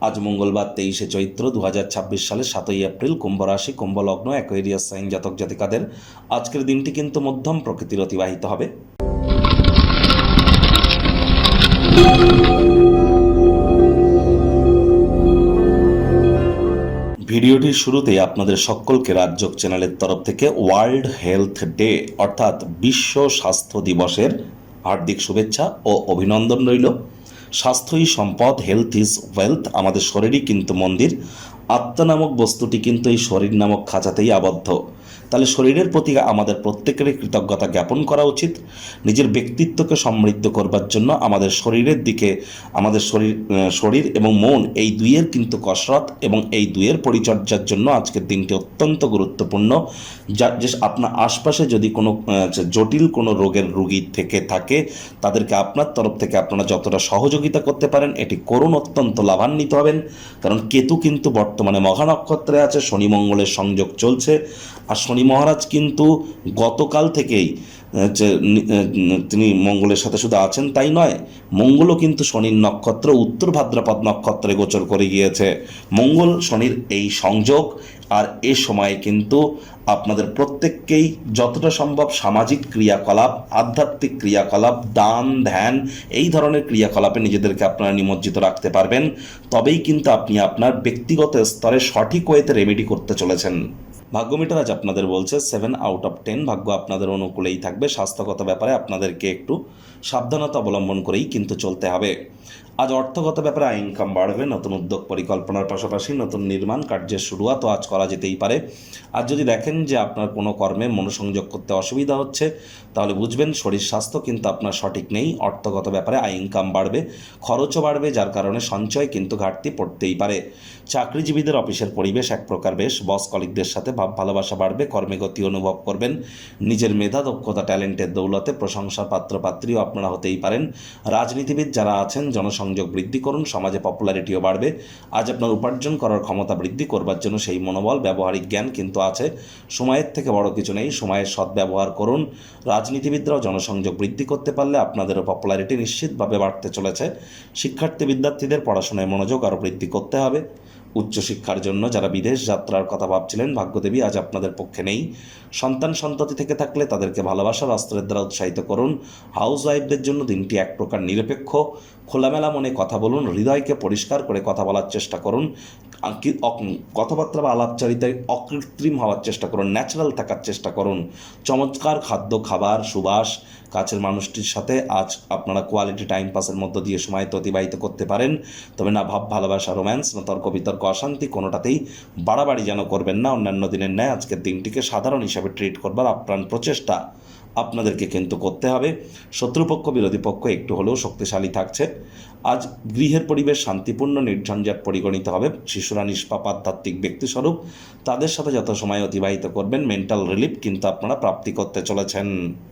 আজ মঙ্গলবার 23শে চৈত্র 2026 সালের 7ই এপ্রিল, কুম্ভ রাশি, কুম্ভ লগ্ন, অ্যাকোয়ারিয়াস সাইন জাতক জাতিকাদের আজকের দিনটি কিন্তু মধ্যম প্রকৃতির অতিবাহিত হবে। ভিডিওটির শুরুতেই আপনাদের সকলকে রাজযোগ চ্যানেলের তরফ থেকে ওয়ার্ল্ড হেলথ ডে অর্থাৎ বিশ্ব স্বাস্থ্য দিবসের হার্দিক শুভেচ্ছা ও অভিনন্দন রইল। স্বাস্থ্যই সম্পদ, হেলথ ইজ ওয়েলথ। আমাদের শরীরই কিন্তু মন্দির। আত্মা নামক বস্তুটি কিন্তু এই শরীর নামক খাঁচাতেই আবদ্ধ। তাহলে শরীরের প্রতি আমাদের প্রত্যেকেরই কৃতজ্ঞতা জ্ঞাপন করা উচিত। নিজের ব্যক্তিত্বকে সমৃদ্ধ করবার জন্য আমাদের শরীরের দিকে, আমাদের শরীর এবং মন, এই দুইয়ের কিন্তু কসরত এবং এই দুইয়ের পরিচর্যার জন্য আজকের দিনটি অত্যন্ত গুরুত্বপূর্ণ। যা যে আপনার আশপাশে যদি কোনো জটিল কোনো রোগের রোগী থেকে থাকে, তাদেরকে আপনার তরফ থেকে আপনারা যতটা সহযোগিতা করতে পারেন এটি করুন, অত্যন্ত লাভান্বিত হবেন। কারণ কেতু কিন্তু বর্তমানে মঘা নক্ষত্রে আছে, শনি মঙ্গলের সংযোগ চলছে। আর শনি মহারাজ কিন্তু গতকাল থেকেই তিনি মঙ্গলের সাথে শুধু আছেন তাই নয়, মঙ্গলও কিন্তু শনির নক্ষত্র উত্তর ভাদ্রপদ নক্ষত্রে গোচর করে গিয়েছে। মঙ্গল শনির এই সংযোগ, আর এ সময়ে কিন্তু আপনাদের প্রত্যেককেই যতটা সম্ভব সামাজিক ক্রিয়াকলাপ, আধ্যাত্মিক ক্রিয়াকলাপ, দান ধ্যান, এই ধরনের ক্রিয়াকলাপে নিজেদেরকে আপনারা নিমজ্জিত রাখতে পারবেন। তবেই কিন্তু আপনি আপনার ব্যক্তিগত স্তরে সঠিক ওয়েতে রেমেডি করতে চলেছেন। ভাগ্যমিটার আজ আপনাদের বলছে 7 আউট অফ 10। ভাগ্য আপনাদের অনুকূলেই থাকবে। স্বাস্থ্যগত ব্যাপারে আপনাদেরকে একটু সাবধানতা অবলম্বন করেই কিন্তু চলতে হবে। আজ অর্থগত ব্যাপারে ইনকাম বাড়বে। নতুন উদ্যোগ পরিকল্পনার পাশাপাশি নতুন নির্মাণ কার্যের শুরুয়াতও আজ করা যেতেই পারে। আর যদি দেখেন যে আপনার কোনো কর্মে মনোসংযোগ করতে অসুবিধা হচ্ছে, তাহলে বুঝবেন শরীর স্বাস্থ্য কিন্তু আপনার সঠিক নেই। অর্থগত ব্যাপারে ইনকাম বাড়বে, খরচও বাড়বে, যার কারণে সঞ্চয় কিন্তু ঘাটতি পড়তেই পারে। চাকরিজীবীদের অফিসের পরিবেশ এক প্রকার বেশ। বস কলিগদের সাথে ভাব ভালোবাসা বাড়বে, কর্মে গতি অনুভব করবেন। নিজের মেধা, দক্ষতা, ট্যালেন্টের দৌলতে প্রশংসার পাত্রপাত্রীও আপনারা হতেই পারেন। রাজনীতিবিদ যারা আছেন, জনসংযোগ বৃদ্ধি করুন, সমাজে পপুলারিটিও বাড়বে। আজ আপনার উপার্জন করার ক্ষমতা বৃদ্ধি করবার জন্য সেই মনোবল, ব্যবহারিক জ্ঞান কিন্তু আছে। সময়ের থেকে বড় কিছু নেই, সময়ের সদ্ব্যবহার করুন। রাজনীতিবিদরাও জনসংযোগ বৃদ্ধি করতে পারলে আপনাদেরও পপুলারিটি নিশ্চিতভাবে বাড়তে চলেছে। শিক্ষার্থী বিদ্যার্থীদের পড়াশোনায় মনোযোগ আরও বৃদ্ধি করতে হবে। উচ্চশিক্ষার জন্য যারা বিদেশ যাত্রার কথা ভাবছিলেন, ভাগ্যদেবী আজ আপনাদের পক্ষে নেই। সন্তান সন্ততি থেকে থাকলে তাদেরকে ভালোবাসার অস্ত্রের দ্বারা উৎসাহিত করুন। হাউস ওয়াইফদের জন্য দিনটি এক প্রকার নিরপেক্ষ। খোলামেলা মনে কথা বলুন, হৃদয়কে পরিষ্কার করে কথা বলার চেষ্টা করুন। কথাবার্তা বা আলাপচারিতায় অকৃত্রিম হওয়ার চেষ্টা করুন, ন্যাচারাল থাকার চেষ্টা করুন। চমৎকার খাদ্য খাবার, সুবাস, কাছের মানুষটির সাথে আজ আপনারা কোয়ালিটি টাইম পাসের মধ্য দিয়ে সময় অতিবাহিত করতে পারেন। তবে না ভাব ভালোবাসা, রোম্যান্স, না তর্ক বিতর্ক, অশান্তি, কোনোটাতেই বাড়াবাড়ি যেন করবেন না। অন্যান্য দিনের ন্যায় আজকের দিনটিকে সাধারণ হিসাবে ট্রিট করবার আপ্রাণ প্রচেষ্টা আপনাদেরকে কিন্তু করতে হবে। শত্রুপক্ষ, বিরোধী পক্ষ একটু হলেও শক্তিশালী থাকছে। আজ গৃহের পরিবেশ শান্তিপূর্ণ, নির্ঝঞ্ঝাট পরিগণিত হবে। শিশুরা নিষ্পাপ আধ্যাত্মিক ব্যক্তিস্বরূপ, তাদের সাথে যত সময় অতিবাহিত করবেন মেন্টাল রিলিফ কিন্তু আপনারা প্রাপ্তি করতে চলেছেন।